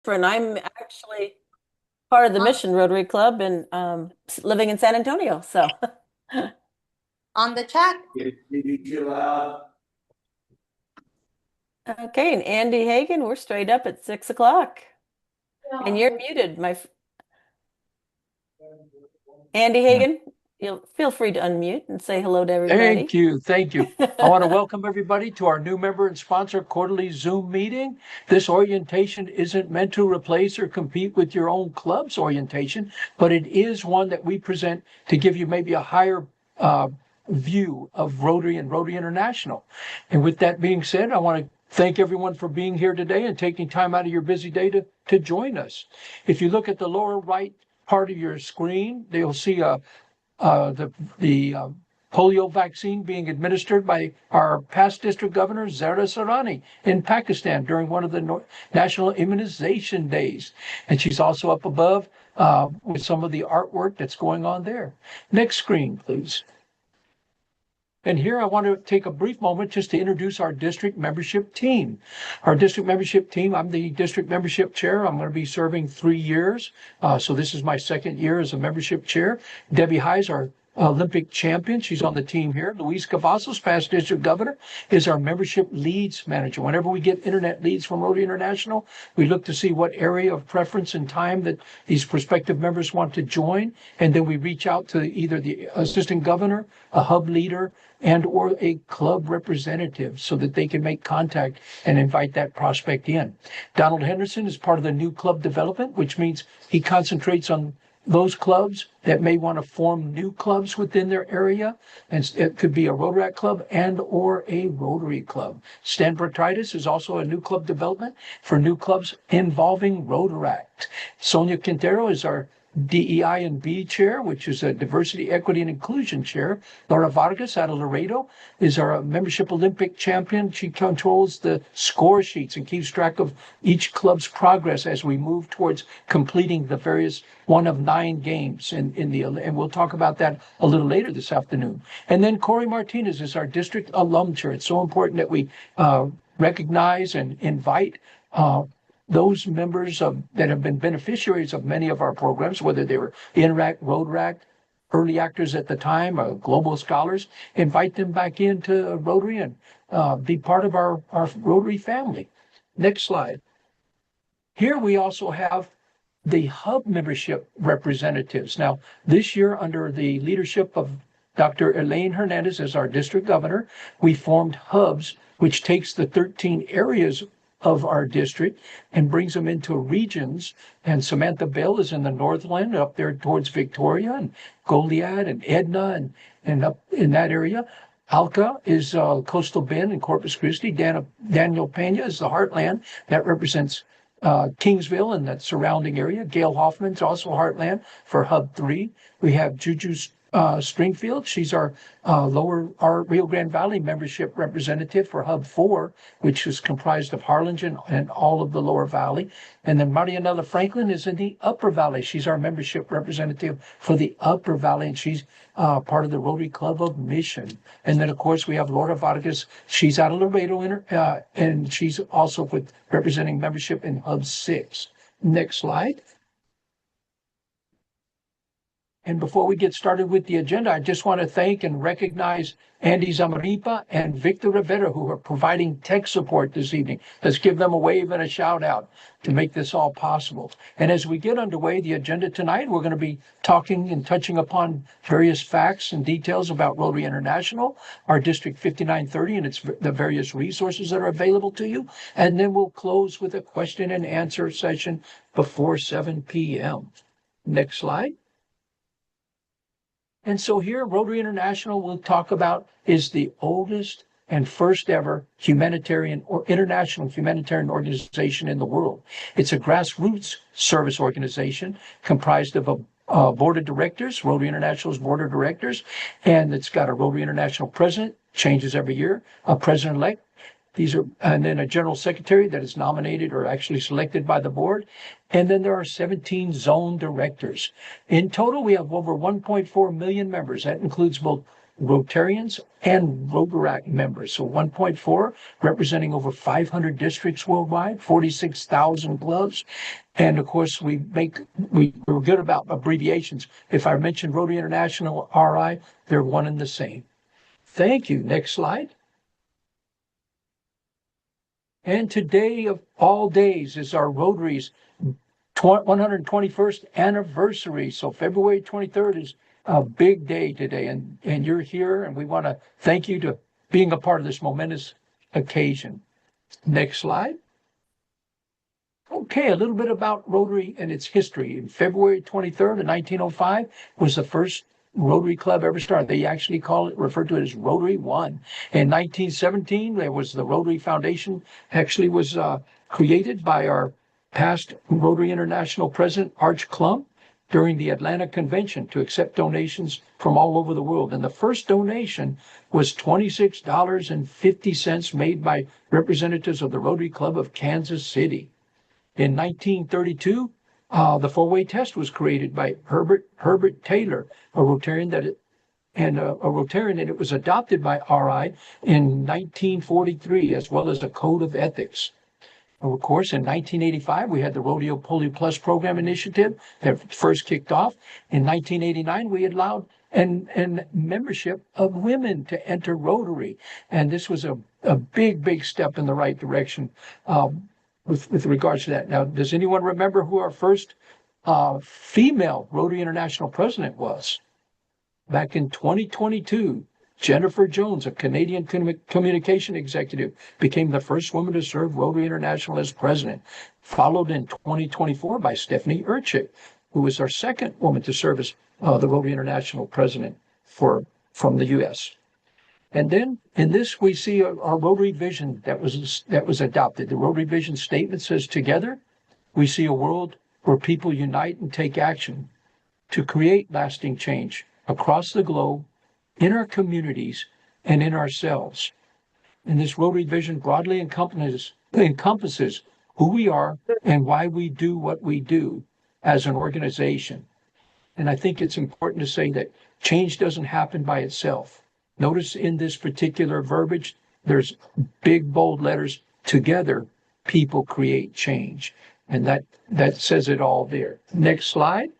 And I'm actually part of the on, Mission Rotary Club and living in San Antonio. So, on the chat. okay. And Andy Hagan, we're straight up at 6 o'clock. And you're muted, Andy Hagan. You'll feel free to unmute and say hello to Thank everybody. you. Thank you. I want to welcome everybody to our new member and sponsor quarterly Zoom meeting. This orientation isn't meant to replace or compete with your own club's orientation, but it is one that we present to give you maybe a higher view of Rotary and Rotary International. And with that being said, I want to thank everyone for being here today and taking time out of your busy day to join us. If you look at the lower right part of your screen, you'll see the polio vaccine being administered by our past district governor, Zara Sarani, in Pakistan during one of the national immunization days. And she's also up above with some of the artwork that's going on there. Next screen, please. And here I want to take a brief moment just to introduce our district membership team. Our district membership team, I'm the district membership chair. I'm going to be serving 3 years. So this is my second year as a membership chair. Debbie Hayes, our Olympic champion. She's on the team here. Luis Cavazos, past district governor, is our membership leads manager. Whenever we get internet leads from Rotary International, we look to see what area of preference and time that these prospective members want to join. And then we reach out to either the assistant governor, a hub leader, and or a club representative so that they can make contact and invite that prospect in. Donald Henderson is part of the new club development, which means he concentrates on those clubs that may want to form new clubs within their area. And it could be a Rotaract club and or a Rotary club. Stan Bertitis is also a new club development for new clubs involving Rotaract. Sonia Quintero is our DEI and B chair, which is a diversity, equity, and inclusion chair. Laura Vargas out of Laredo is our membership Olympic champion. She controls the score sheets and keeps track of each club's progress as we move towards completing the various one of 9 games and we'll talk about that a little later this afternoon. And then Corey Martinez is our district alum chair. It's so important that we recognize and invite those members that have been beneficiaries of many of our programs, whether they were Interact, Rotaract, early actors at the time, global scholars, invite them back into Rotary and be part of our Rotary family. Next slide. Here we also have the hub membership representatives. Now, this year, under the leadership of Dr. Elaine Hernandez as our district governor, we formed hubs, which takes the 13 areas of our district and brings them into regions. And Samantha Bell is in the Northland, up there towards Victoria and Goliad and Edna and up in that area. Alca is Coastal Bend and Corpus Christi. Daniel Pena is the Heartland. That represents Kingsville and that surrounding area. Gail Hoffman's also Heartland for Hub 3. We have Juju Stringfield. She's our our Rio Grande Valley membership representative for Hub 4, which is comprised of Harlingen and all of the Lower Valley. And then Marianella Franklin is in the Upper Valley. She's our membership representative for the Upper Valley, and she's part of the Rotary Club of Mission. And then, of course, we have Laura Vargas. She's out of Laredo, and she's also with representing membership in Hub 6. Next slide. And before we get started with the agenda, I just want to thank and recognize Andy Zamaripa and Victor Rivera, who are providing tech support this evening. Let's give them a wave and a shout out to make this all possible. And as we get underway, the agenda tonight, we're going to be talking and touching upon various facts and details about Rotary International, our District 5930, and the various resources that are available to you. And then we'll close with a question and answer session before 7 p.m. Next slide. And so here, Rotary International, we'll talk about, is the oldest and first ever humanitarian or international humanitarian organization in the world. It's a grassroots service organization comprised of a board of directors, Rotary International's board of directors, and it's got a Rotary International president, changes every year, a president-elect. And then a general secretary that is nominated or actually selected by the board. And then there are 17 zone directors. In total, we have over 1.4 million members. That includes both Rotarians and Rotaract members. So 1.4 representing over 500 districts worldwide, 46,000 clubs. And of course, we're good about abbreviations. If I mentioned Rotary International RI, they're one and the same. Thank you. Next slide. And today of all days is our Rotary's 121st anniversary. So February 23rd is a big day today, and you're here, and we want to thank you to being a part of this momentous occasion. Next slide. Okay, a little bit about Rotary and its history. In February 23rd of 1905 was the first Rotary Club ever started. They actually referred to it as Rotary One. In 1917, there was the Rotary Foundation, actually was created by our past Rotary International president, Arch Klump, during the Atlanta Convention to accept donations from all over the world. And the first donation was $26.50 made by representatives of the Rotary Club of Kansas City. In 1932, the four-way test was created by Herbert Taylor, a Rotarian and it was adopted by RI in 1943, as well as a code of ethics. Of course, in 1985, we had the Rodeo Polio Plus program initiative that first kicked off. In 1989, we allowed and membership of women to enter Rotary. And this was a big step in the right direction with regards to that. Now, does anyone remember who our first female Rotary International president was? Back in 2022, Jennifer Jones, a Canadian communication executive, became the first woman to serve Rotary International as president, followed in 2024 by Stephanie Urchik, who was our second woman to serve as the Rotary International president from the U.S. And then in this, we see our Rotary Vision that was adopted. The Rotary Vision statement says, together, we see a world where people unite and take action to create lasting change across the globe, in our communities, and in ourselves. And this Rotary Vision broadly encompasses who we are and why we do what we do as an organization. And I think it's important to say that change doesn't happen by itself. Notice in this particular verbiage, there's big, bold letters, together, people create change. And that says it all there. Next slide.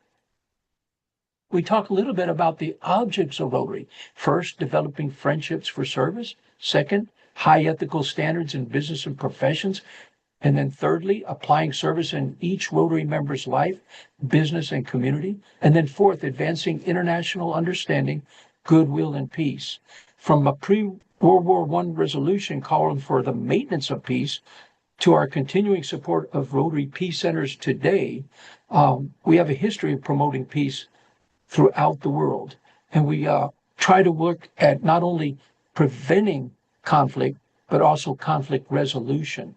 We talk a little bit about the objects of Rotary. First, developing friendships for service. Second, high ethical standards in business and professions. And then thirdly, applying service in each Rotary member's life, business, and community. And then fourth, advancing international understanding, goodwill, and peace. From a pre-World War I resolution calling for the maintenance of peace to our continuing support of Rotary Peace Centers today, we have a history of promoting peace throughout the world. And we try to look at not only preventing conflict, but also conflict resolution.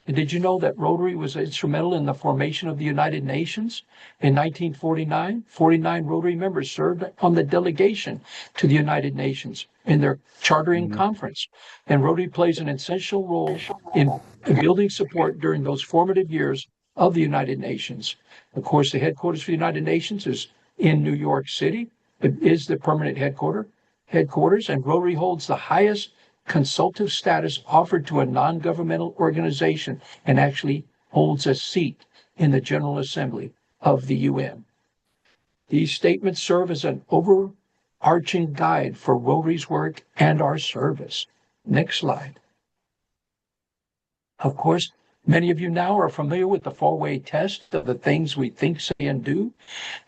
And did you know that Rotary was instrumental in the formation of the United Nations? In 1949, 49 Rotary members served on the delegation to the United Nations in their chartering conference. And Rotary plays an essential role in building support during those formative years of the United Nations. Of course, the headquarters for the United Nations is in New York City. It is the permanent headquarters, and Rotary holds the highest consultative status offered to a non-governmental organization and actually holds a seat in the General Assembly of the UN. These statements serve as an overarching guide for Rotary's work and our service. Next slide. Of course, many of you now are familiar with the four-way test of the things we think, say, and do.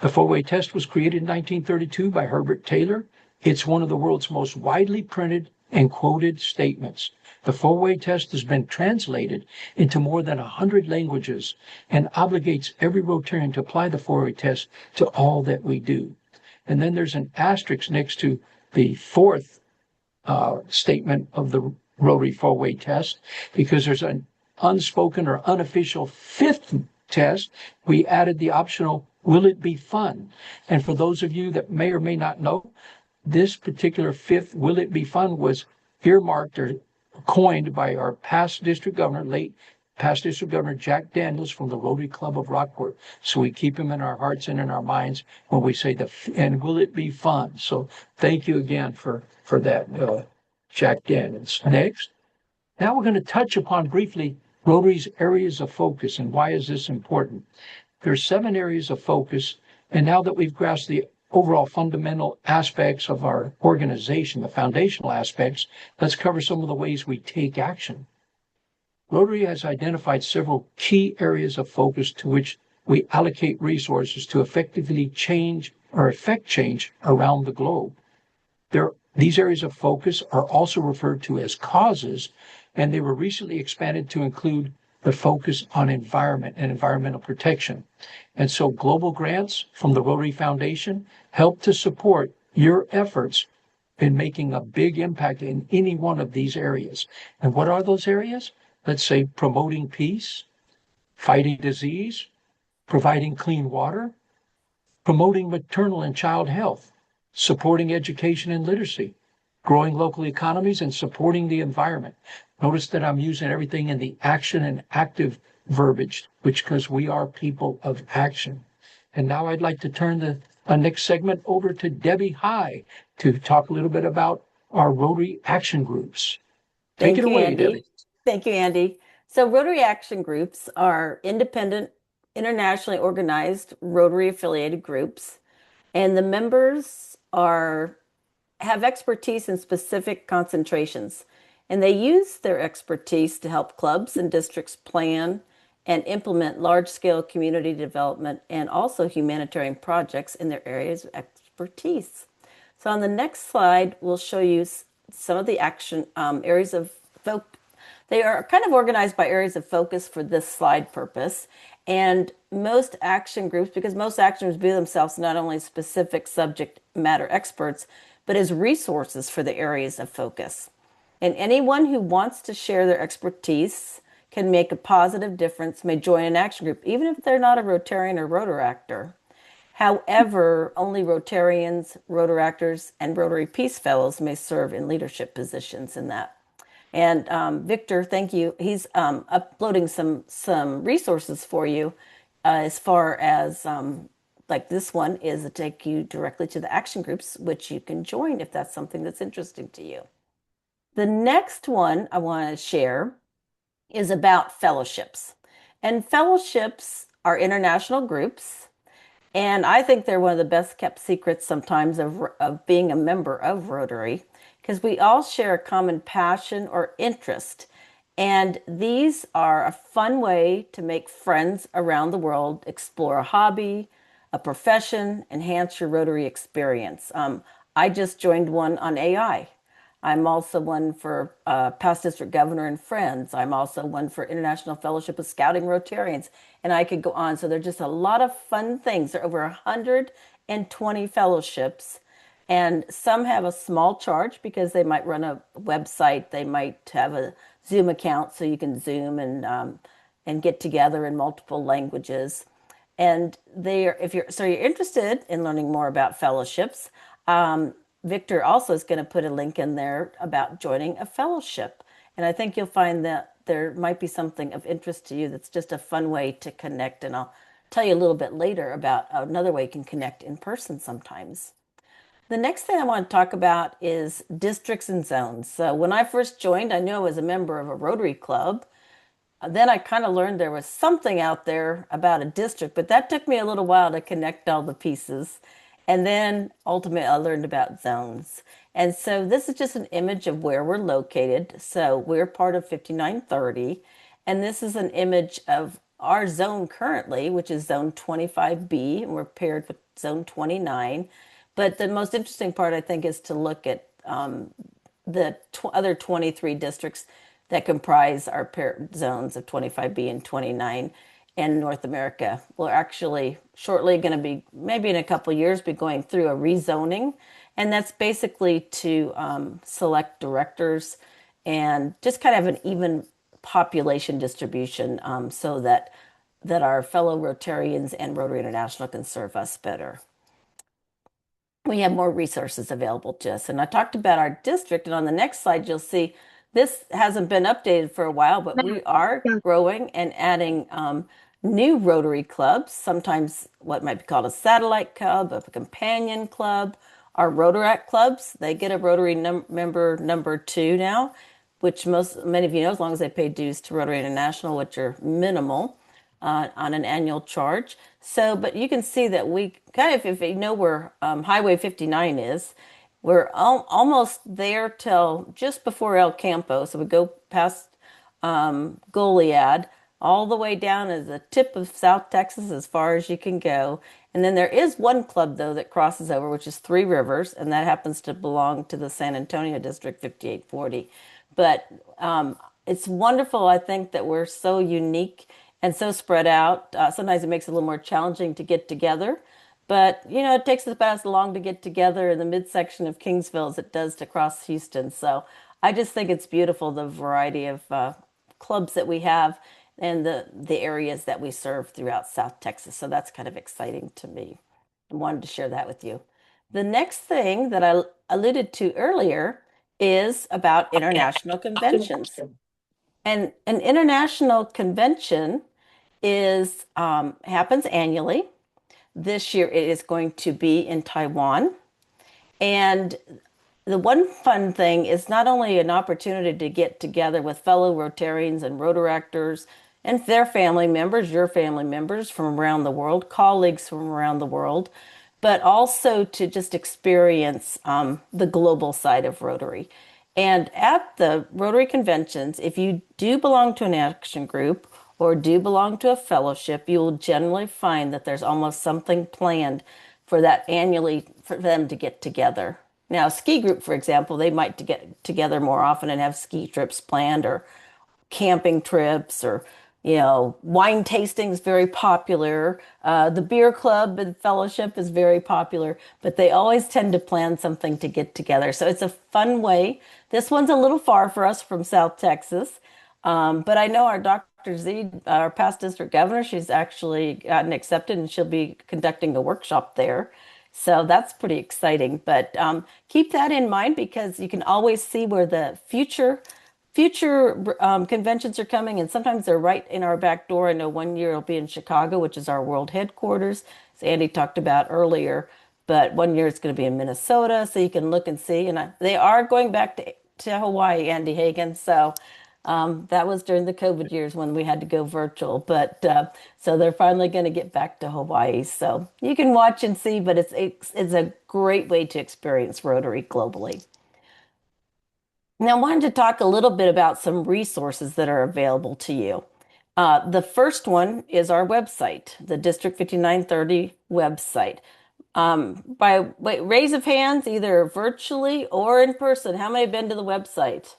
The four-way test was created in 1932 by Herbert Taylor. It's one of the world's most widely printed and quoted statements. The four-way test has been translated into more than 100 languages and obligates every Rotarian to apply the four-way test to all that we do. And then there's an asterisk next to the fourth statement of the Rotary four-way test, because there's an unspoken or unofficial fifth test. We added the optional, will it be fun? And for those of you that may or may not know, this particular fifth, will it be fun, was earmarked or coined by our past district governor, late past District Governor Jack Daniels from the Rotary Club of Rockport. So we keep him in our hearts and in our minds when we say and will it be fun? So thank you again for that, Jack Daniels. Next, now we're going to touch upon briefly Rotary's areas of focus and why is this important. There's 7 areas of focus, and now that we've grasped the overall fundamental aspects of our organization, the foundational aspects, let's cover some of the ways we take action. Rotary has identified several key areas of focus to which we allocate resources to effectively change or affect change around the globe. These areas of focus are also referred to as causes, and they were recently expanded to include the focus on environment and environmental protection. And so global grants from the Rotary Foundation help to support your efforts in making a big impact in any one of these areas. And what are those areas? Let's say promoting peace, fighting disease, providing clean water, promoting maternal and child health, supporting education and literacy, growing local economies, and supporting the environment. Notice that I'm using everything in the action and active verbiage, because we are people of action. And now I'd like to turn the next segment over to Debbie High to talk a little bit about our Rotary Action Groups. Take it away, Debbie. Thank you, Andy. So Rotary Action Groups are independent, internationally organized Rotary affiliated groups, and the members have expertise in specific concentrations, and they use their expertise to help clubs and districts plan and implement large-scale community development and also humanitarian projects in their areas of expertise. So on the next slide, we'll show you some of the action areas of focus. They are kind of organized by areas of focus for this slide purpose. And most action groups, because most action groups view themselves not only as specific subject matter experts, but as resources for the areas of focus. And anyone who wants to share their expertise can make a positive difference, may join an action group, even if they're not a Rotarian or Rotaractor. However, only Rotarians, Rotaractors, and Rotary Peace Fellows may serve in leadership positions in that. And Victor, thank you. He's uploading some resources for you as far as like this one is to take you directly to the action groups, which you can join if that's something that's interesting to you. The next one I want to share is about fellowships. And fellowships are international groups. And I think they're one of the best kept secrets sometimes of being a member of Rotary, because we all share a common passion or interest. And these are a fun way to make friends around the world, explore a hobby, a profession, enhance your Rotary experience. I just joined one on AI. I'm also one for past district governor and friends. I'm also one for International Fellowship of Scouting Rotarians, and I could go on. So there's just a lot of fun things. There are over 120 fellowships, and some have a small charge because they might run a website. They might have a Zoom account so you can Zoom and get together in multiple languages. And you're interested in learning more about fellowships, Victor also is going to put a link in there about joining a fellowship. And I think you'll find that there might be something of interest to you that's just a fun way to connect. And I'll tell you a little bit later about another way you can connect in person sometimes. The next thing I want to talk about is districts and zones. So when I first joined, I knew I was a member of a Rotary Club. Then I kind of learned there was something out there about a district, but that took me a little while to connect all the pieces. And then ultimately I learned about zones. And so this is just an image of where we're located. So we're part of 5930. And this is an image of our zone currently, which is zone 25B, and we're paired with zone 29. But the most interesting part, I think, is to look at the other 23 districts that comprise our paired zones of 25B and 29. And North America. We're actually shortly going to be, maybe in a couple of years, be going through a rezoning. And that's basically to select directors and just kind of have an even population distribution so that our fellow Rotarians and Rotary International can serve us better. We have more resources available to us. And I talked about our district, and on the next slide, you'll see this hasn't been updated for a while, but we are growing and adding new Rotary clubs, sometimes what might be called a satellite club, a companion club. Our Rotaract clubs, they get a Rotary member number 2 now, which many of you know, as long as they pay dues to Rotary International, which are minimal on an annual charge. So, but you can see that we kind of, if you know where Highway 59 is, we're almost there till just before El Campo. So we go past Goliad all the way down as the tip of South Texas as far as you can go. And then there is one club, though, that crosses over, which is Three Rivers, and that happens to belong to the San Antonio District 5840. But it's wonderful, I think, that we're so unique and so spread out. Sometimes it makes it a little more challenging to get together. But, you know, it takes us about as long to get together in the midsection of Kingsville as it does to cross Houston. So I just think it's beautiful, the variety of clubs that we have and the areas that we serve throughout South Texas. So that's kind of exciting to me. I wanted to share that with you. The next thing that I alluded to earlier is about international conventions. And an international convention is happens annually. This year it is going to be in Taiwan. And the one fun thing is not only an opportunity to get together with fellow Rotarians and Rotaractors and their family members, your family members from around the world, colleagues from around the world, but also to just experience the global side of Rotary. And at the Rotary conventions, if you do belong to an action group or do belong to a fellowship, you will generally find that there's almost something planned for that annually for them to get together. Now, a ski group, for example, they might get together more often and have ski trips planned or camping trips or wine tasting is very popular. The beer club and fellowship is very popular, but they always tend to plan something to get together. So it's a fun way. This one's a little far for us from South Texas, but I know our Dr. Z, our past district governor, she's actually gotten accepted and she'll be conducting a workshop there. So that's pretty exciting. But keep that in mind because you can always see where the future conventions are coming, and sometimes they're right in our back door. I know one year it'll be in Chicago, which is our world headquarters, as Andy talked about earlier. But one year it's going to be in Minnesota, so you can look and see. And they are going back to Hawaii, Andy Hagan. So that was during the COVID years when we had to go virtual. But so they're finally going to get back to Hawaii. So you can watch and see, but it's a great way to experience Rotary globally. Now, I wanted to talk a little bit about some resources that are available to you. The first one is our website, the District 5930 website. By raise of hands, either virtually or in person, how many have been to the website?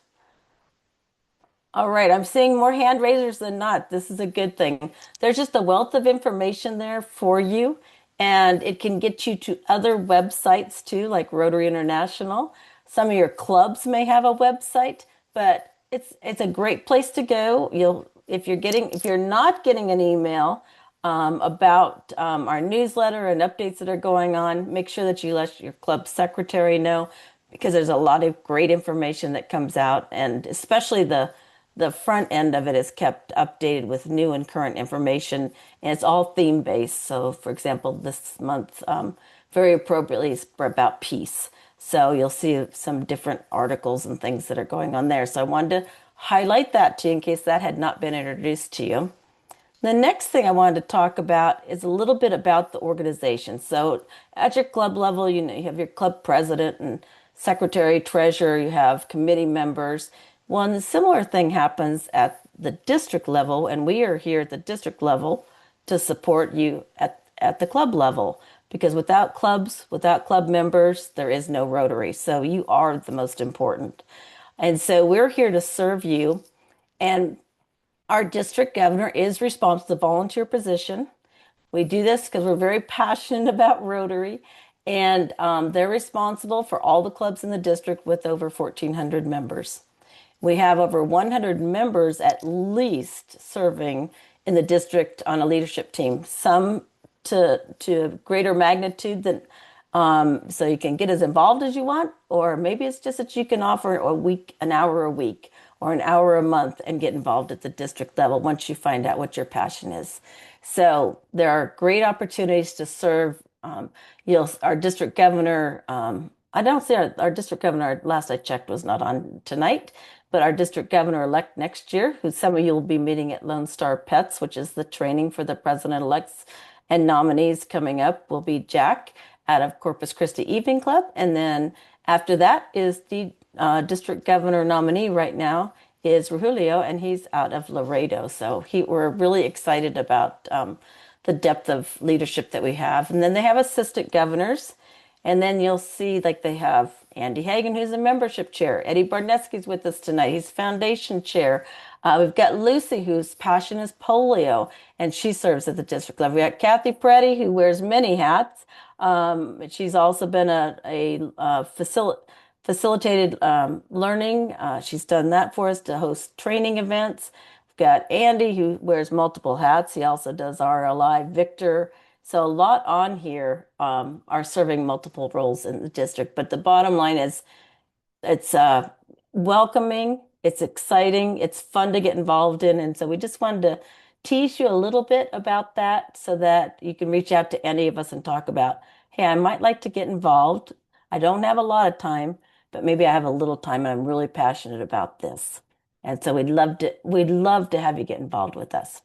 All right, I'm seeing more hand raisers than not. This is a good thing. There's just a wealth of information there for you, and it can get you to other websites too, like Rotary International. Some of your clubs may have a website, but it's a great place to go. If you're not getting an email about our newsletter and updates that are going on, make sure that you let your club secretary know because there's a lot of great information that comes out, and especially the front end of it is kept updated with new and current information, and it's all theme based. So, for example, this month, very appropriately, is about peace. So you'll see some different articles and things that are going on there. So I wanted to highlight that to you in case that had not been introduced to you. The next thing I wanted to talk about is a little bit about the organization. So at your club level, you have your club president and secretary, treasurer, you have committee members. Well, a similar thing happens at the district level, and we are here at the district level to support you at the club level. Because without clubs, without club members, there is no Rotary. So you are the most important. And so we're here to serve you. And our district governor is responsible for the volunteer position. We do this because we're very passionate about Rotary. And they're responsible for all the clubs in the district with over 1,400 members. We have over 100 members at least serving in the district on a leadership team. Some to greater magnitude than so you can get as involved as you want, or maybe it's just that you can offer an hour a week, or an hour a month and get involved at the district level once you find out what your passion is. So there are great opportunities to serve. Our district governor, I don't see our district governor, last I checked, was not on tonight, but our district governor-elect next year, who some of you will be meeting at Lone Star Pets, which is the training for the president-elects and nominees coming up, will be Jack out of Corpus Christi Evening Club. And then after that is the district governor nominee right now is Rujulio, and he's out of Laredo. So we're really excited about the depth of leadership that we have. And then they have assistant governors. And then you'll see like they have Andy Hagan, who's a membership chair. Eddie Barneski's with us tonight. He's foundation chair. We've got Lucy, whose passion is polio, and she serves at the district level. We got Kathy Preddy, who wears many hats. She's also been facilitated learning. She's done that for us to host training events. We've got Andy, who wears multiple hats. He also does RLI. Victor. So a lot on here are serving multiple roles in the district. But the bottom line is it's welcoming, it's exciting, it's fun to get involved in. And so we just wanted to tease you a little bit about that so that you can reach out to any of us and talk about, hey, I might like to get involved. I don't have a lot of time, but maybe I have a little time and I'm really passionate about this. And so we'd love to have you get involved with us.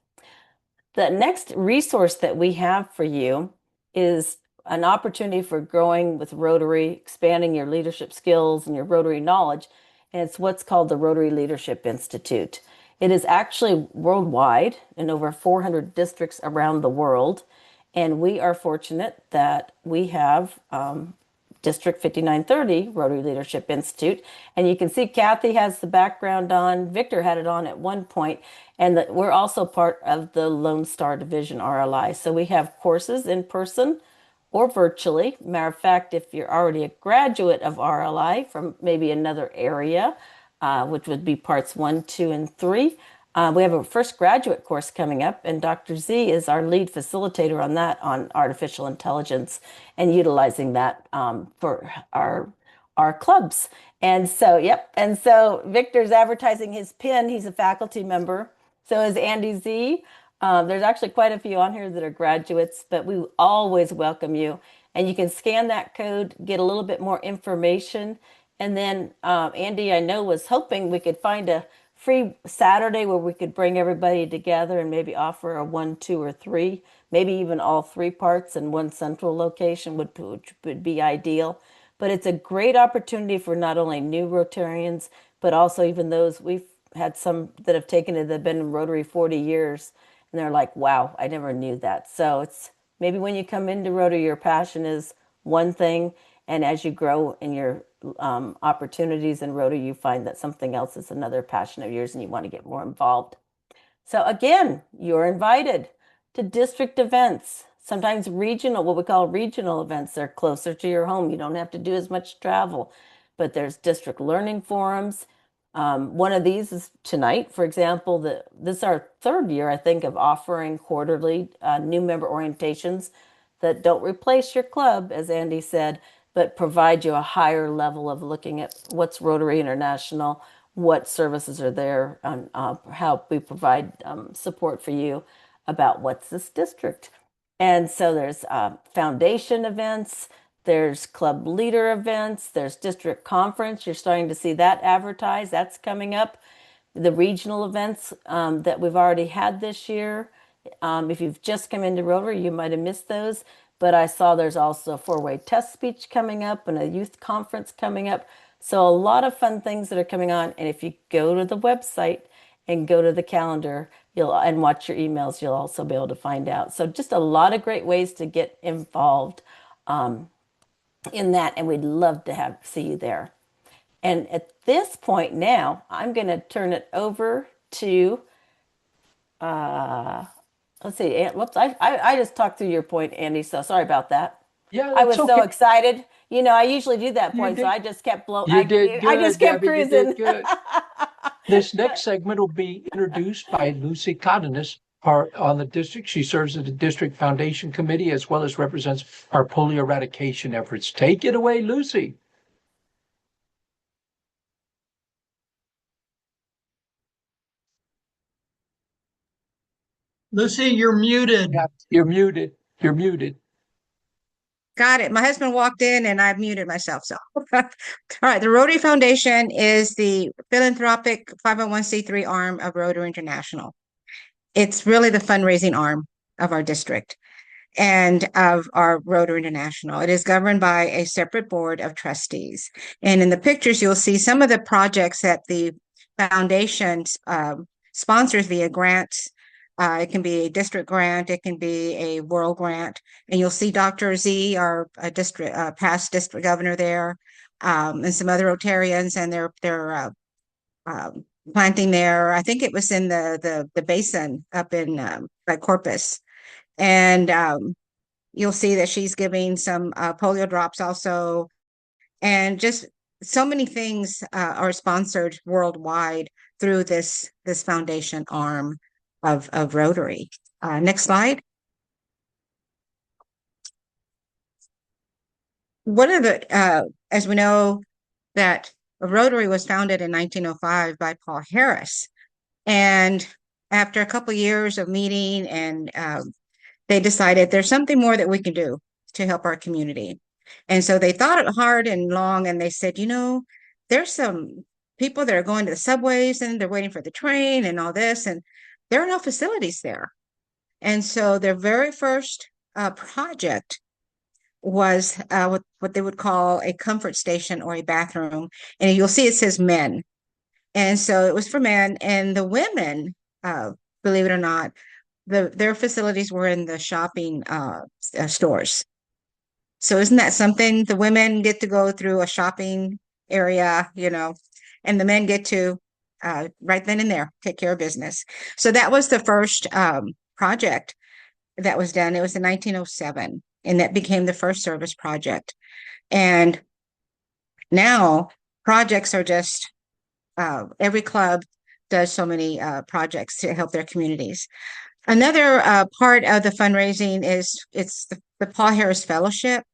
The next resource that we have for you is an opportunity for growing with Rotary, expanding your leadership skills and your Rotary knowledge. And it's what's called the Rotary Leadership Institute. It is actually worldwide in over 400 districts around the world. And we are fortunate that we have District 5930 Rotary Leadership Institute. And you can see Kathy has the background on. Victor had it on at one point. And we're also part of the Lone Star Division RLI. So we have courses in person or virtually. Matter of fact, if you're already a graduate of RLI from maybe another area, which would be parts 1, 2, and 3, we have a first graduate course coming up, and Dr. Z is our lead facilitator on that, on artificial intelligence and utilizing that for our clubs. And so, and so Victor's advertising his pin. He's a faculty member. So is Andy Z. There's actually quite a few on here that are graduates, but we always welcome you. And you can scan that code, get a little bit more information. And then Andy, I know, was hoping we could find a free Saturday where we could bring everybody together and maybe offer a 1, 2, or 3, maybe even all 3 parts in one central location, which would be ideal. But it's a great opportunity for not only new Rotarians, but also even those we've had some that have taken it that have been in Rotary 40 years. And they're like, wow, I never knew that. So it's maybe when you come into Rotary, your passion is one thing. And as you grow in your opportunities in Rotary, you find that something else is another passion of yours and you want to get more involved. So again, you're invited to district events, sometimes regional, what we call regional events. They're closer to your home. You don't have to do as much travel, but there's district learning forums. One of these is tonight, for example. This is our 3rd year, I think, of offering quarterly new member orientations that don't replace your club, as Andy said, but provide you a higher level of looking at what's Rotary International, what services are there, and how we provide support for you about what's this district. And so there's foundation events, there's club leader events, there's district conference. You're starting to see that advertised. That's coming up. The regional events that we've already had this year. If you've just come into Rotary, you might have missed those. But I saw there's also a 4-way test speech coming up and a youth conference coming up. So a lot of fun things that are coming on. And if you go to the website and go to the calendar, and watch your emails, you'll also be able to find out. So just a lot of great ways to get involved in that. And we'd love to see you there. And at this point now, I'm going to turn it over to let's see. Whoops! I just talked through your point, Andy. So sorry about that. Yeah, I was that's so okay. excited. You know, I usually do that You point, so did- I just kept blowing. You did good, I just kept Debbie, you did cruising. good. This next segment will be introduced by Lucy Cardenas, on the district. She serves at the district foundation committee as well as represents our polio eradication efforts. Take it away, Lucy. Lucy, you're muted. Yeah, you're muted. You're muted. Got it. My husband walked in and I muted myself. So, all right. The Rotary Foundation is the philanthropic 501c3 arm of Rotary International. It's really the fundraising arm of our district and of our Rotary International. It is governed by a separate board of trustees. And in the pictures, you'll see some of the projects that the foundation sponsors via grants. It can be a district grant, it can be a world grant, and you'll see Dr. Z, our past district governor there, and some other Rotarians, and they're planting there. I think it was in the basin up in by Corpus, and you'll see that she's giving some polio drops also, and just so many things are sponsored worldwide through this foundation arm of Rotary. Next slide. One of the, as we know, that Rotary was founded in 1905 by Paul Harris. And after a couple of years of meeting, and they decided there's something more that we can do to help our community. And so they thought it hard and long, and they said, you know, there's some people that are going to the subways and they're waiting for the train and all this, and there are no facilities there. And so their very first project was what they would call a comfort station or a bathroom. And you'll see it says men. And so it was for men, and the women, believe it or not, their facilities were in the shopping stores. So isn't that something? The women get to go through a shopping area, you know, and the men get to right then and there take care of business. So that was the first project that was done. It was in 1907, and that became the first service project. And now projects are just every club does so many projects to help their communities. Another part of the fundraising is the Paul Harris Fellowship,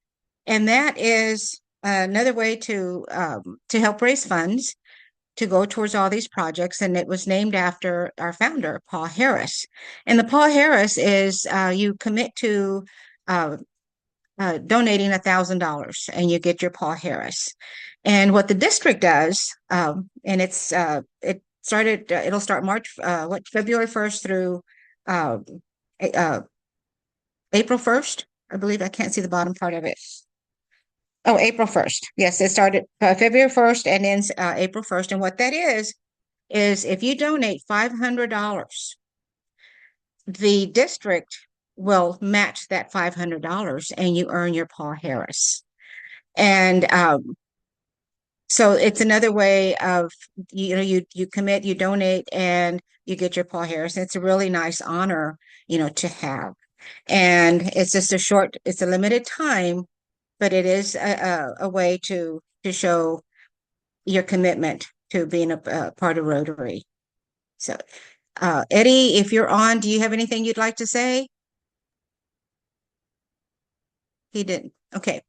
and that is another way to help raise funds to go towards all these projects. And it was named after our founder, Paul Harris. And the Paul Harris is you commit to donating $1,000 and you get your Paul Harris. And what the district does, and it'll start February 1st through April 1st, I believe. I can't see the bottom part of it. Oh, April 1st. Yes, it started February 1st and ends April 1st. And what that is if you donate $500, the district will match that $500 and you earn your Paul Harris. And so it's another way of, you know, you commit, you donate, and you get your Paul Harris. It's a really nice honor, you know, to have. And it's just it's a limited time, but it is a way to show your commitment to being a part of Rotary. So, Eddie, if you're on, do you have anything you'd like to say? He didn't. Okay.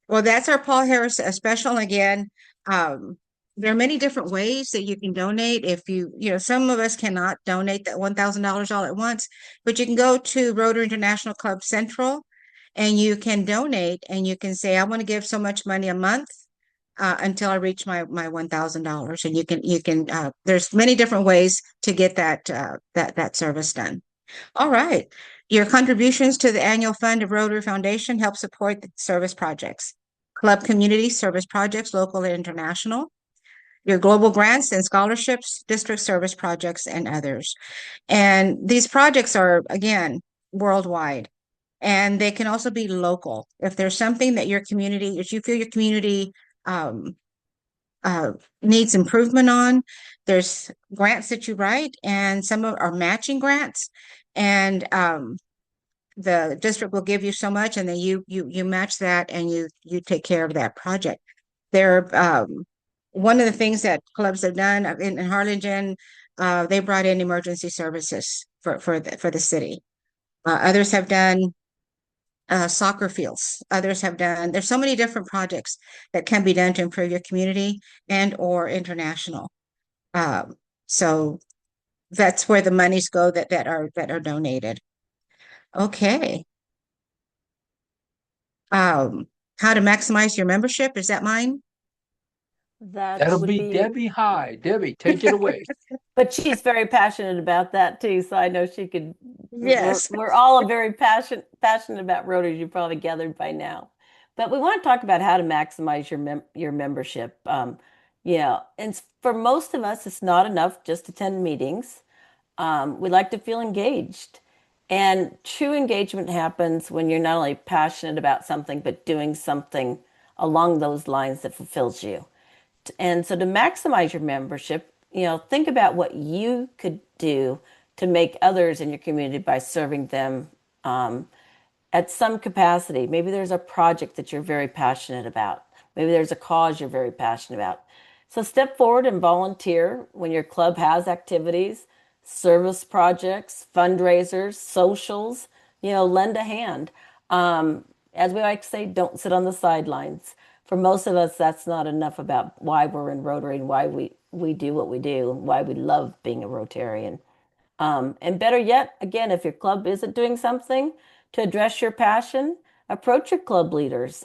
Well, that's our Paul Harris special. Again, there are many different ways that you can donate. If you know, some of us cannot donate that $1,000 all at once, but you can go to Rotary International Club Central and you can donate, and you can say, I want to give so much money a month until I reach my $1,000. And you can there's many different ways to get that service done. All right. Your contributions to the annual fund of Rotary Foundation help support the service projects, club community service projects, local and international, your global grants and scholarships, district service projects, and others. And these projects are, again, worldwide, and they can also be local. If there's something that your community, if you feel your community needs improvement on, there's grants that you write, and some of are matching grants, and the district will give you so much, and then you match that, and you take care of that project. There, one of the things that clubs have done in Harlingen, they brought in emergency services for the city. Others have done soccer fields. Others have done. There's so many different projects that can be done to improve your community and or international. So that's where the monies go that are donated. Okay. Um, how to maximize your membership? Is that mine? That That'll would be be, Debbie High. Debbie, take it away. but she's very passionate about that too. So I know she could. Yes. We're all very passionate about Rotary. You probably gathered by now, but we want to talk about how to maximize your membership. Yeah, and for most of us, it's not enough just to attend meetings. We like to feel engaged. And true engagement happens when you're not only passionate about something, but doing something along those lines that fulfills you. And so to maximize your membership, think about what you could do to make others in your community by serving them at some capacity. Maybe there's a project that you're very passionate about. Maybe there's a cause you're very passionate about. So step forward and volunteer when your club has activities, service projects, fundraisers, socials, lend a hand. As we like to say, don't sit on the sidelines. For most of us, that's not enough about why we're in Rotary and why we do what we do and why we love being a Rotarian. And better yet, again, if your club isn't doing something to address your passion, approach your club leaders.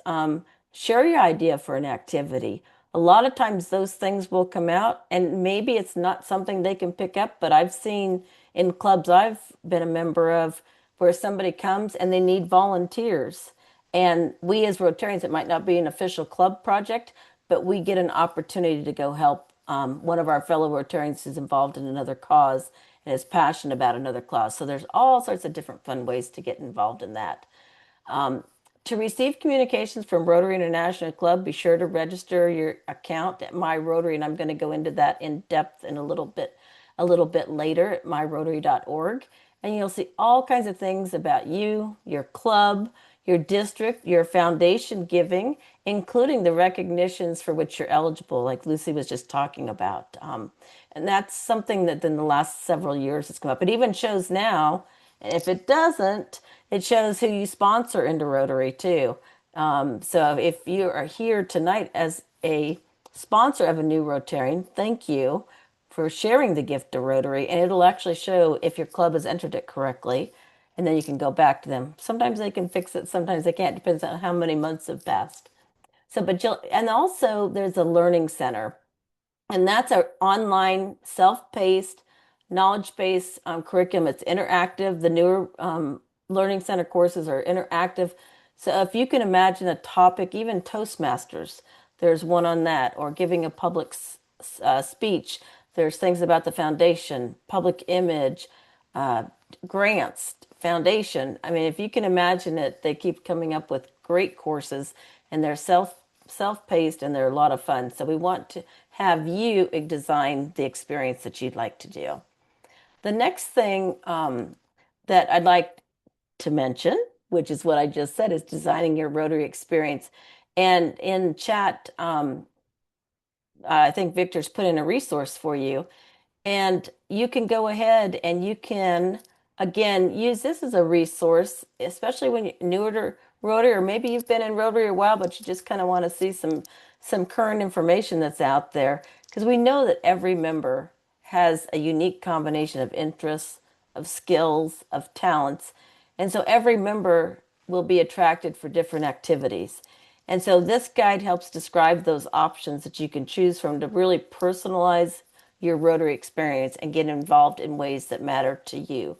Share your idea for an activity. A lot of times those things will come out, and maybe it's not something they can pick up, but I've seen in clubs I've been a member of where somebody comes and they need volunteers. And we as Rotarians, it might not be an official club project, but we get an opportunity to go help. One of our fellow Rotarians is involved in another cause and is passionate about another cause. So there's all sorts of different fun ways to get involved in that. To receive communications from Rotary International Club, be sure to register your account at My Rotary, and I'm going to go into that in depth in a little bit later at myrotary.org. And you'll see all kinds of things about you, your club, your district, your foundation giving, including the recognitions for which you're eligible, like Lucy was just talking about. And that's something that in the last several years has come up. It even shows now, and if it doesn't, it shows who you sponsor into Rotary too. So if you are here tonight as a sponsor of a new Rotarian, thank you for sharing the gift to Rotary, and it'll actually show if your club has entered it correctly, and then you can go back to them. Sometimes they can fix it, sometimes they can't. Depends on how many months have passed. So, but and also there's a learning center, and that's an online, self-paced, knowledge-based curriculum. It's interactive. The newer Learning Center courses are interactive. So if you can imagine a topic, even Toastmasters, there's one on that, or giving a public speech. There's things about the foundation, public image, uh, grants, foundation. I mean, if you can imagine it, they keep coming up with great courses, and they're self-paced and they're a lot of fun. So we want to have you design the experience that you'd like to do. The next thing that I'd like to mention, which is what I just said, is designing your Rotary experience. And in chat, I think Victor's put in a resource for you. And you can go ahead and you can, again, use this as a resource, especially when you're newer to Rotary, or maybe you've been in Rotary a while, but you just kind of want to see some current information that's out there. Because we know that every member has a unique combination of interests, of skills, of talents. And so every member will be attracted for different activities. And so this guide helps describe those options that you can choose from to really personalize your Rotary experience and get involved in ways that matter to you.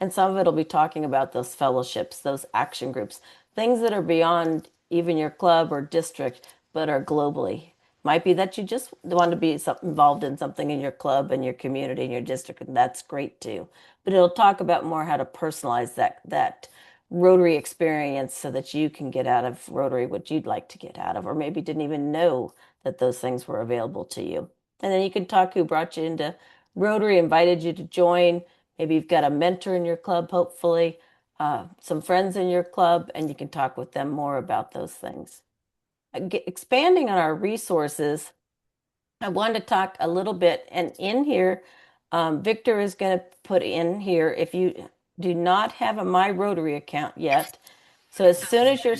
And some of it will be talking about those fellowships, those action groups, things that are beyond even your club or district, but are globally. Might be that you just want to be involved in something in your club and your community and your district, and that's great too. But it'll talk about more how to personalize that Rotary experience so that you can get out of Rotary what you'd like to get out of, or maybe didn't even know that those things were available to you. And then you can talk who brought you into Rotary, invited you to join. Maybe you've got a mentor in your club, hopefully, some friends in your club, and you can talk with them more about those things. Expanding on our resources, I wanted to talk a little bit, and in here, Victor is going to put in here if you do not have a My Rotary account yet. So as soon as your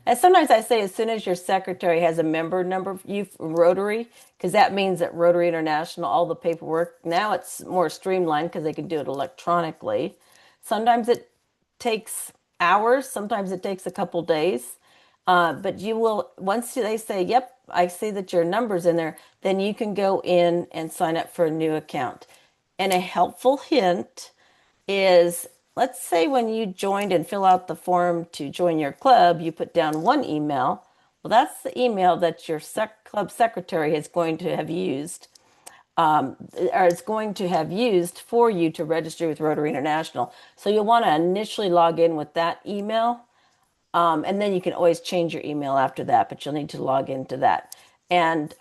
And sometimes I say as soon as your secretary has a member number for you from Rotary, because that means that Rotary International, all the paperwork, now it's more streamlined because they can do it electronically. Sometimes it takes hours, sometimes it takes a couple days. But you will, once they say, yep, I see that your number's in there, then you can go in and sign up for a new account. And a helpful hint is, let's say when you joined and fill out the form to join your club, you put down one email. Well, that's the email that your club secretary is going to have used, or is going to have used for you to register with Rotary International. So you'll want to initially log in with that email, and then you can always change your email after that, but you'll need to log into that. And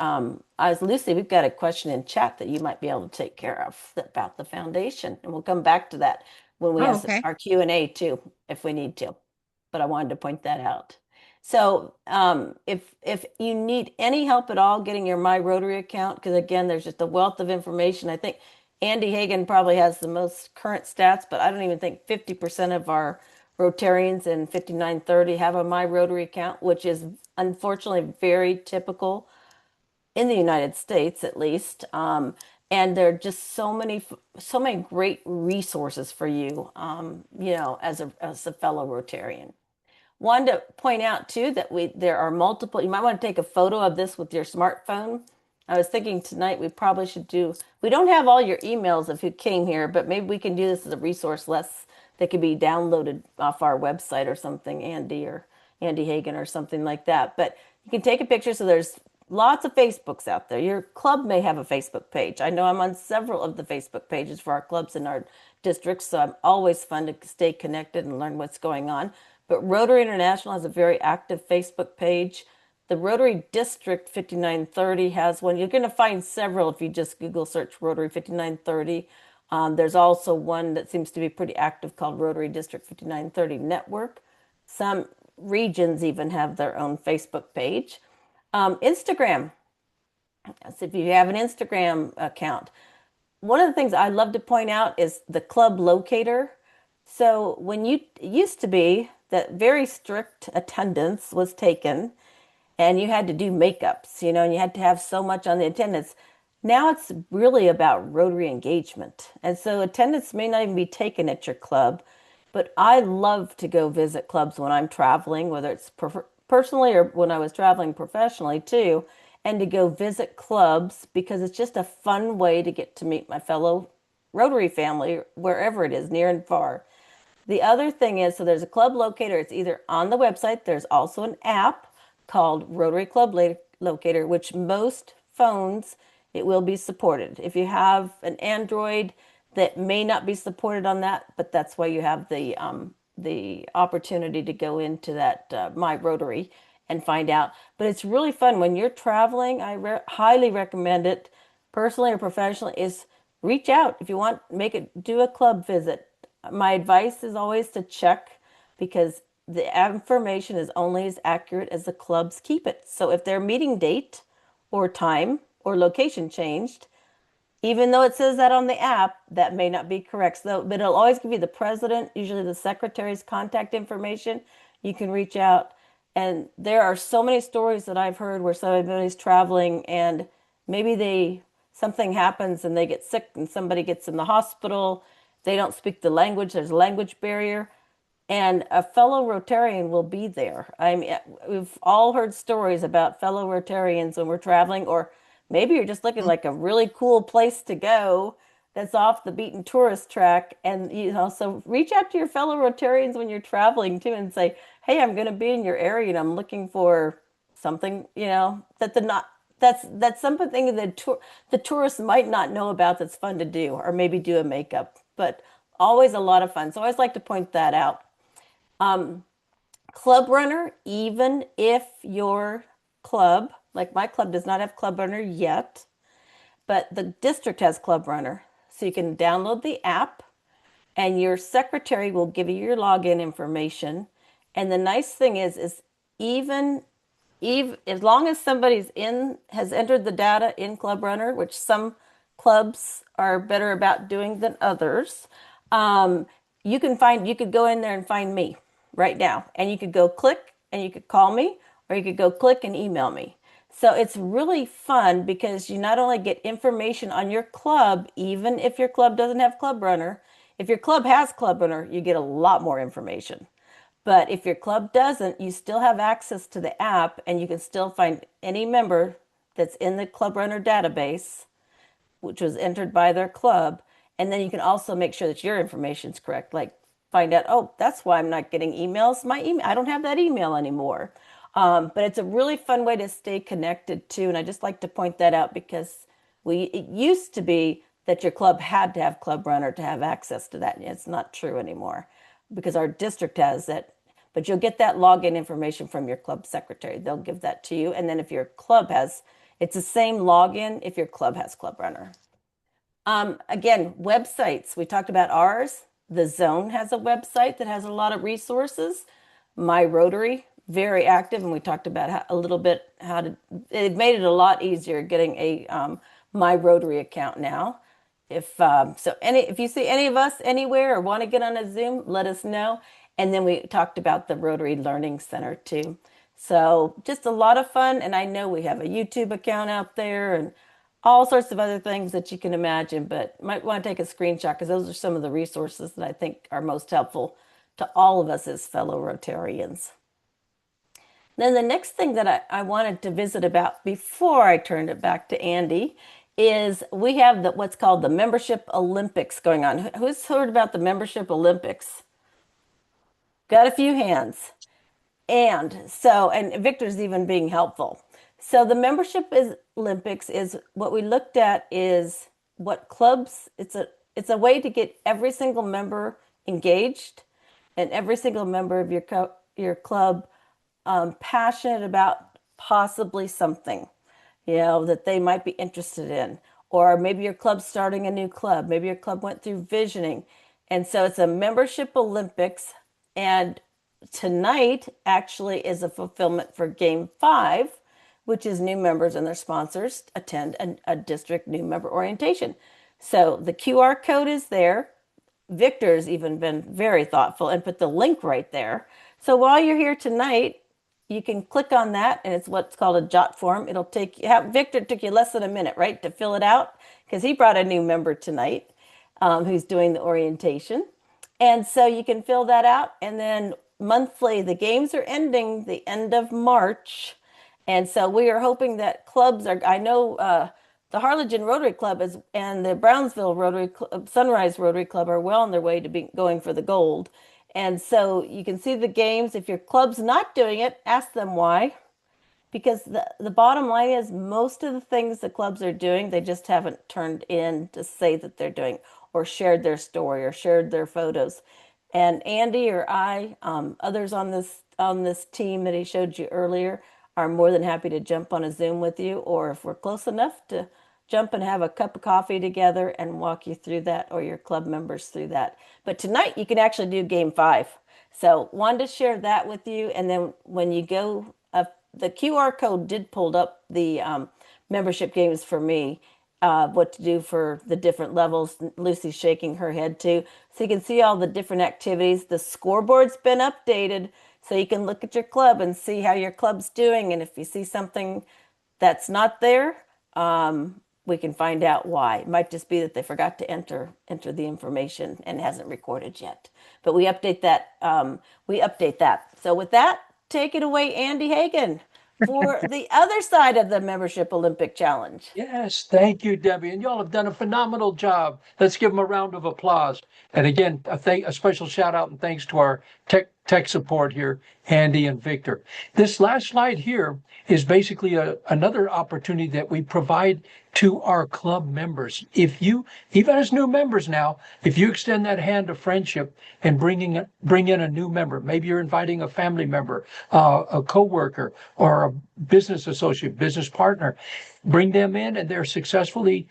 as Lucy, we've got a question in chat that you might be able to take care of about the foundation, and we'll come back to that when we Oh, ask okay. our Q&A too, if we need to. But I wanted to point that out. So if you need any help at all getting your My Rotary account, because again, there's just a wealth of information. I think Andy Hagan probably has the most current stats, but I don't even think 50% of our Rotarians in 5930 have a My Rotary account, which is unfortunately very typical in the United States, at least. And there are just so many great resources for you, as a fellow Rotarian. Wanted to point out too that there are multiple. You might want to take a photo of this with your smartphone. I was thinking tonight we probably should do. We don't have all your emails of who came here, but maybe we can do this as a resource less that could be downloaded off our website or something, Andy or Andy Hagan or something like that. But you can take a picture. So there's lots of Facebooks out there. Your club may have a Facebook page. I know I'm on several of the Facebook pages for our clubs in our districts, so I'm always fun to stay connected and learn what's going on. But Rotary International has a very active Facebook page. The Rotary District 5930 has one. You're going to find several if you just Google search Rotary 5930. There's also one that seems to be pretty active called Rotary District 5930 Network. Some regions even have their own Facebook page. Instagram. So if you have an Instagram account, one of the things I love to point out is the club locator. So when it used to be that very strict attendance was taken and you had to do makeups, and you had to have so much on the attendance. Now it's really about Rotary engagement. And so attendance may not even be taken at your club, but I love to go visit clubs when I'm traveling, whether it's personally or when I was traveling professionally too, and to go visit clubs because it's just a fun way to get to meet my fellow Rotary family wherever it is, near and far. The other thing is, so there's a club locator. It's either on the website. There's also an app called Rotary Club Locator, which most phones it will be supported. If you have an Android, that may not be supported on that, but that's why you have the opportunity to go into that My Rotary and find out. But it's really fun when you're traveling. I highly recommend it, personally or professionally. Is reach out if you want, do a club visit. My advice is always to check because the information is only as accurate as the clubs keep it. So if their meeting date or time or location changed, even though it says that on the app, that may not be correct. So, but it'll always give you the president, usually the secretary's contact information. You can reach out. And there are so many stories that I've heard where somebody's traveling and maybe something happens and they get sick and somebody gets in the hospital. They don't speak the language. There's a language barrier. And a fellow Rotarian will be there. I mean, we've all heard stories about fellow Rotarians when we're traveling, or maybe you're just looking like a really cool place to go that's off the beaten tourist track. And, so reach out to your fellow Rotarians when you're traveling too and say, hey, I'm going to be in your area and I'm looking for something, that's something that the tourists might not know about that's fun to do, or maybe do a makeup, but always a lot of fun. So I always like to point that out. Club runner, even if your club, like my club does not have club runner yet, but the district has club runner. So you can download the app and your secretary will give you your login information. And the nice thing is even as long as somebody's has entered the data in Club Runner, which some clubs are better about doing than others, you could go in there and find me right now, and you could go click and you could call me or you could go click and email me. So it's really fun because you not only get information on your club, even if your club doesn't have Club Runner. If your club has Club Runner, you get a lot more information. But if your club doesn't, you still have access to the app and you can still find any member that's in the Club Runner database, which was entered by their club. And then you can also make sure that your information is correct. Like find out, oh, that's why I'm not getting emails. My email, I don't have that email anymore. But it's a really fun way to stay connected too. And I just like to point that out because it used to be that your club had to have Club Runner to have access to that. And it's not true anymore because our district has that. But you'll get that login information from your club secretary. They'll give that to you. And then if your club has, it's the same login if your club has Club Runner. Again, websites. We talked about ours. The Zone has a website that has a lot of resources. My Rotary, very active, and we talked about a little bit how to. It made it a lot easier getting a My Rotary account now. If if you see any of us anywhere or want to get on a Zoom, let us know. And then we talked about the Rotary Learning Center too. So just a lot of fun. And I know we have a YouTube account out there and all sorts of other things that you can imagine, but might want to take a screenshot because those are some of the resources that I think are most helpful to all of us as fellow Rotarians. Then the next thing that I wanted to visit about before I turned it back to Andy is we have what's called the Membership Olympics going on. Who's heard about the Membership Olympics? Got a few hands. And Victor's even being helpful. So the Membership Olympics is what we looked at is what clubs, it's a way to get every single member engaged and every single member of your club passionate about possibly something, that they might be interested in. Or maybe your club's starting a new club. Maybe your club went through visioning. And so it's a Membership Olympics. And tonight actually is a fulfillment for Game 5, which is new members and their sponsors attend a district new member orientation. So the QR code is there. Victor's even been very thoughtful and put the link right there. So while you're here tonight, you can click on that, and it's what's called a jot form. It'll take you, Victor, it took you less than a minute, right, to fill it out because he brought a new member tonight who's doing the orientation. And so you can fill that out, and then monthly, the games are ending the end of March. And so we are hoping that clubs are, I know the Harlingen Rotary Club and the Brownsville Rotary Sunrise Rotary Club are well on their way to going for the gold. And so you can see the games. If your club's not doing it, ask them why. Because the bottom line is most of the things the clubs are doing, they just haven't turned in to say that they're doing or shared their story or shared their photos. And Andy or I, others on this team that he showed you earlier, are more than happy to jump on a Zoom with you, or if we're close enough to jump and have a cup of coffee together and walk you through that, or your club members through that. But tonight you can actually do Game 5. So wanted to share that with you. And then when you go, the QR code did pull up the membership games for me, what to do for the different levels. Lucy's shaking her head too. So you can see all the different activities. The scoreboard's been updated. So you can look at your club and see how your club's doing. And if you see something that's not there, we can find out why. It might just be that they forgot to enter the information and hasn't recorded yet. But we update that. So with that, take it away, Andy Hagan, for the other side of the Membership Olympic Challenge. Yes, thank you, Debbie. And y'all have done a phenomenal job. Let's give them a round of applause. And again, a special shout out and thanks to our tech support here, Andy and Victor. This last slide here is basically another opportunity that we provide to our club members. If you, even as new members now, if you extend that hand of friendship and bring in a new member, maybe you're inviting a family member, a coworker, or a business associate, business partner, bring them in and they're successfully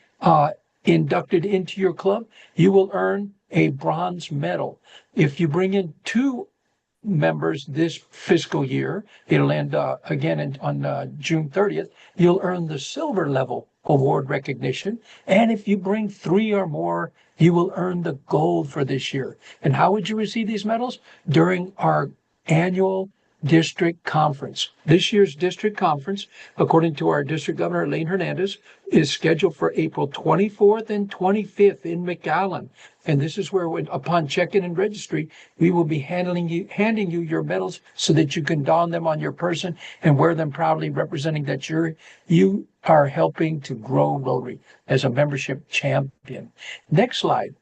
inducted into your club, you will earn a bronze medal. If you bring in 2 members this fiscal year, it'll end again on June 30th, you'll earn the silver level award recognition. And if you bring 3 or more, you will earn the gold for this year. And how would you receive these medals? During our annual district conference. This year's district conference, according to our district governor, Elaine Hernandez, is scheduled for April 24th and 25th in McAllen. And this is where, upon check-in and registry, we will be handing you your medals so that you can don them on your person and wear them proudly, representing that you are helping to grow Rotary as a membership champion. Next slide.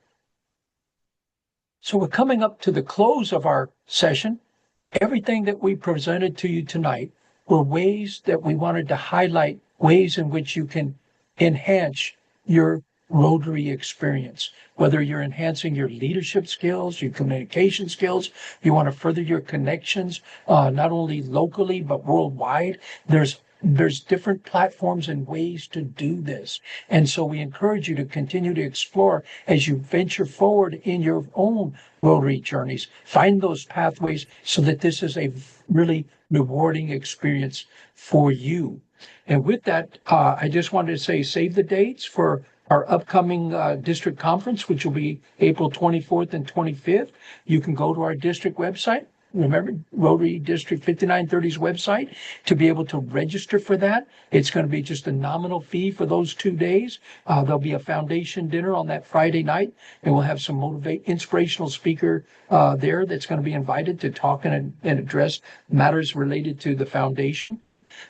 So we're coming up to the close of our session. Everything that we presented to you tonight were ways that we wanted to highlight ways in which you can enhance your Rotary experience, whether you're enhancing your leadership skills, your communication skills, you want to further your connections, not only locally, but worldwide. There's different platforms and ways to do this. And so we encourage you to continue to explore as you venture forward in your own Rotary journeys. Find those pathways so that this is a really rewarding experience for you. And with that, I just wanted to say, save the dates for our upcoming district conference, which will be April 24th and 25th. You can go to our district website. Remember, Rotary District 5930's website to be able to register for that. It's going to be just a nominal fee for those 2 days. There'll be a foundation dinner on that Friday night, and we'll have some inspirational speaker there that's going to be invited to talk and address matters related to the foundation.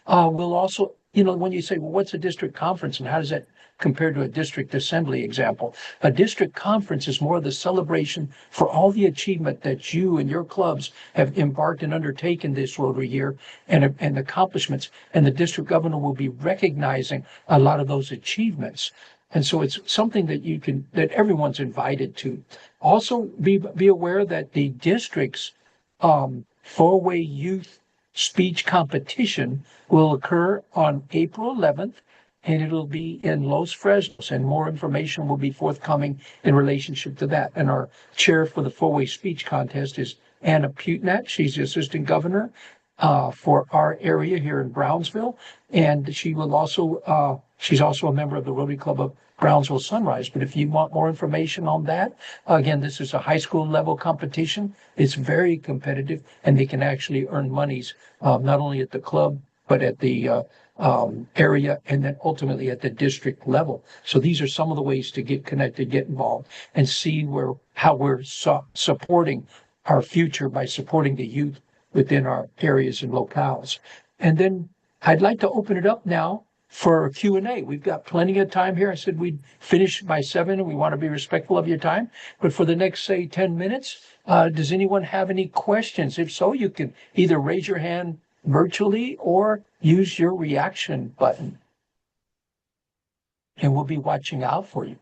We'll also, when you say, well, what's a district conference and how does that compare to a district assembly example? A district conference is more of the celebration for all the achievement that you and your clubs have embarked and undertaken this Rotary year and accomplishments. And the district governor will be recognizing a lot of those achievements. And so it's something that everyone's invited to. Also be aware that the district's four-way youth speech competition will occur on April 11th, and it'll be in Los Fresnos, and more information will be forthcoming in relationship to that. And our chair for the four-way speech contest is Anna Putnat. She's the assistant governor for our area here in Brownsville, and she's also a member of the Rotary Club of Brownsville Sunrise. But if you want more information on that, again, this is a high school level competition. It's very competitive, and they can actually earn monies not only at the club but at the area, and then ultimately at the district level. So these are some of the ways to get connected, get involved, and see how we're supporting our future by supporting the youth within our areas and locales. And then I'd like to open it up now for Q&A. We've got plenty of time here. I said we'd finish by 7, and we want to be respectful of your time. But for the next, say, 10 minutes, does anyone have any questions? If so, you can either raise your hand virtually or use your reaction button, and we'll be watching out for you.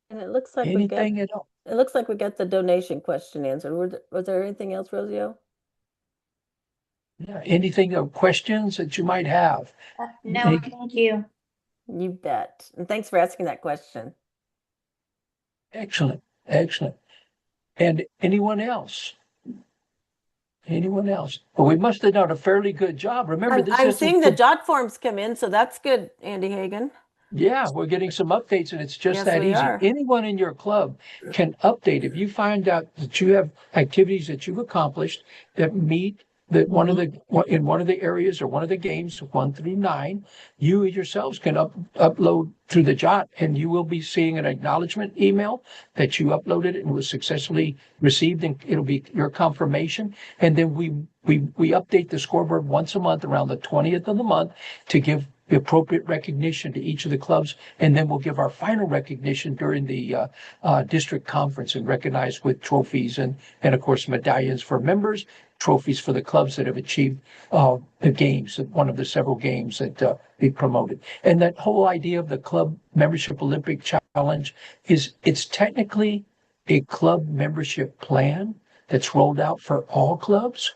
And it looks like Anything at all? it looks like we got the donation question answered. Was there anything else, Rosio? Yeah, anything of questions that you might have? No, Any- thank you. You bet. And thanks for asking that question. Excellent. And anyone else? Well, we must have done a fairly good job. Remember, this I'm isn't seeing the jot forms come in, so that's good, Andy Hagan. Yeah, we're getting some updates, and it's just Yes, that we easy. are. Anyone in your club can update. If you find out that you have activities that you've accomplished that meet that in one of the areas or one of the games 1 through 9, you yourselves can upload through the Jot, and you will be seeing an acknowledgement email that you uploaded and was successfully received, and it'll be your confirmation. And then we update the scoreboard once a month around the 20th of the month to give the appropriate recognition to each of the clubs, and then we'll give our final recognition during the district conference and recognize with trophies and of course medallions for members, trophies for the clubs that have achieved the games, one of the several games that we promoted. And that whole idea of the Club Membership Olympic Challenge it's technically a club membership plan that's rolled out for all clubs,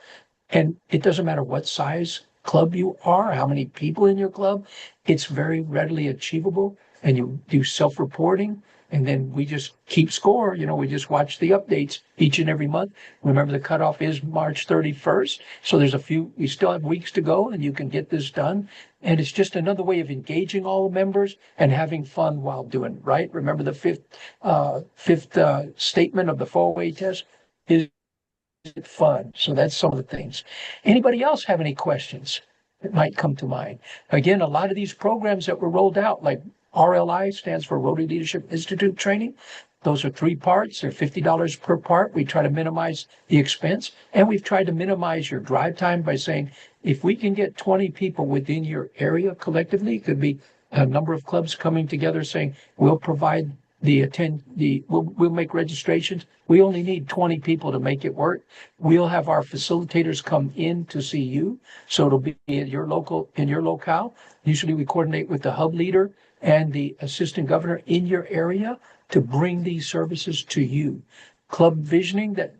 and it doesn't matter what size club you are, how many people in your club. It's very readily achievable, and you do self-reporting, and then we just keep score. We just watch the updates each and every month. Remember, the cutoff is March 31st, so we still have weeks to go, and you can get this done. And it's just another way of engaging all members and having fun while doing it, right? Remember, the fifth statement of the 4-way test is it fun? So that's some of the things. Anybody else have any questions that might come to mind? Again, a lot of these programs that were rolled out, like RLI stands for Rotary Leadership Institute training. Those are 3 parts. They're $50 per part. We try to minimize the expense, and we've tried to minimize your drive time by saying, if we can get 20 people within your area collectively, it could be a number of clubs coming together saying, we'll provide we'll make registrations. We only need 20 people to make it work. We'll have our facilitators come in to see you. So it'll be in your locale. Usually we coordinate with the hub leader and the assistant governor in your area to bring these services to you. Club visioning that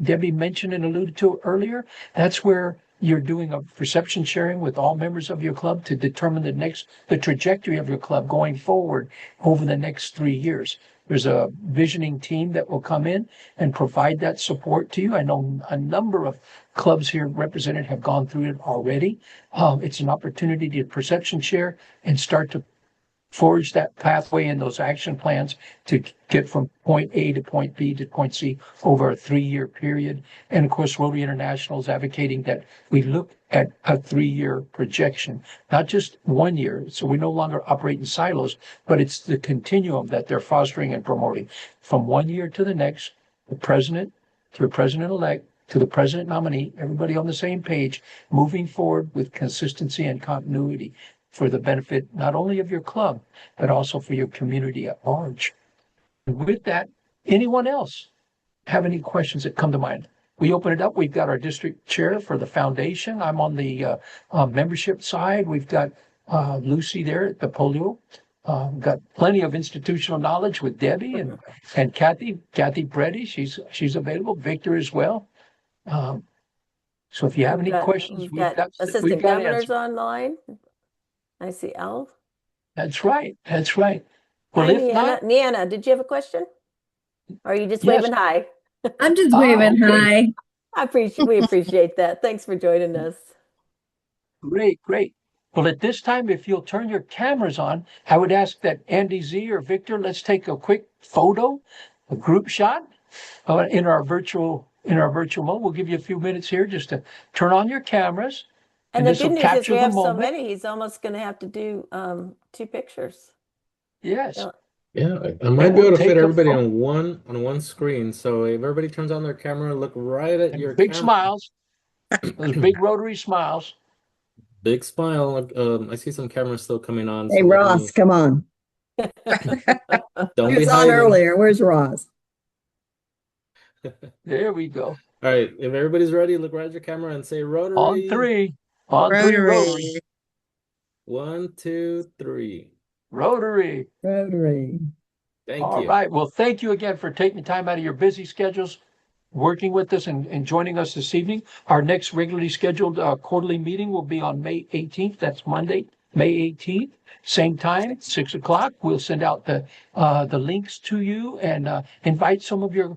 Debbie mentioned and alluded to earlier, that's where you're doing a perception sharing with all members of your club to determine the trajectory of your club going forward over the next 3 years. There's a visioning team that will come in and provide that support to you. I know a number of clubs here represented have gone through it already. It's an opportunity to perception share and start to forge that pathway and those action plans to get from point A to point B to point C over a 3-year period. And of course, Rotary International is advocating that we look at a 3-year projection, not just 1 year. So we no longer operate in silos, but it's the continuum that they're fostering and promoting from 1 year to the next, the president to the president-elect to the president nominee, everybody on the same page, moving forward with consistency and continuity for the benefit not only of your club, but also for your community at large. And with that, anyone else have any questions that come to mind? We open it up. We've got our district chair for the foundation. I'm on the membership side. We've got Lucy there at the polio. Got plenty of institutional knowledge with Debbie and Kathy Preddy. She's available. Victor as well. So if you have any questions, we've got assistant governors online. I see Al. That's right. That's right. Well, hi, Niana, did you have a question? Or are you just waving hi? I'm just waving hi. We appreciate that. Thanks for joining us. Great. Well, at this time, if you'll turn your cameras on, I would ask that Andy Z or Victor, let's take a quick photo, a group shot in our virtual mode. We'll give you a few minutes here just to turn on your cameras. And the good news is we have so many, he's almost going to have to do 2 pictures. Yes. Yeah, I might be able to fit everybody on one screen. So if everybody turns on their camera, look right at your big camera. Smiles. Those big rotary smiles. Big smile. I see some cameras still coming on. Hey, so Ross, come on. Don't He be was on hiding. earlier. Where's Ross? There we go. All right, if everybody's ready, look right at your camera and say Rotary. On 3. On 3, Rotary. 1, 2, 3. Rotary. Rotary. Thank you. All right. Well, thank you again for taking time out of your busy schedules, working with us and joining us this evening. Our next regularly scheduled quarterly meeting will be on May 18th. That's Monday, May 18th. Same time, 6 o'clock. We'll send out the links to you and invite some of your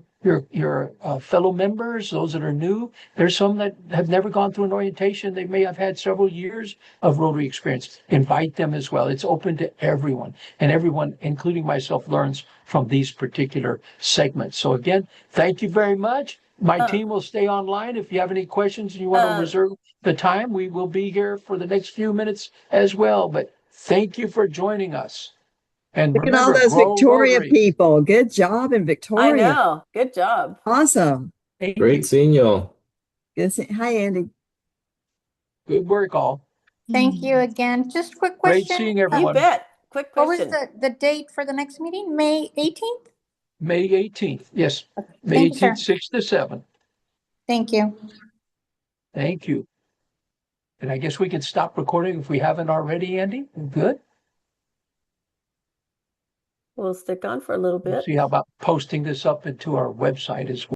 fellow members, those that are new. There's some that have never gone through an orientation. They may have had several years of Rotary experience. Invite them as well. It's open to everyone, and everyone, including myself, learns from these particular segments. So again, thank you very much. My team will stay online. If you have any questions and you want to reserve the time, we will be here for the next few minutes as well. But thank you for joining us. And Look at remember, all those grow Victoria Rotary. people. Good job in Victoria. I know. Good job. Awesome. Great seeing y'all. Hi, Andy. Good work, all. Thank you again. Just quick Great question. seeing You everyone. bet. Quick What was question. the date for the next meeting? May 18th? May 18th. Yes. May Thank you, sir. 18th, 6 to 7. Thank you. Thank you. And I guess we can stop recording if we haven't already, Andy. Good. We'll stick on for a little We'll bit. see how about posting this up into our website as well.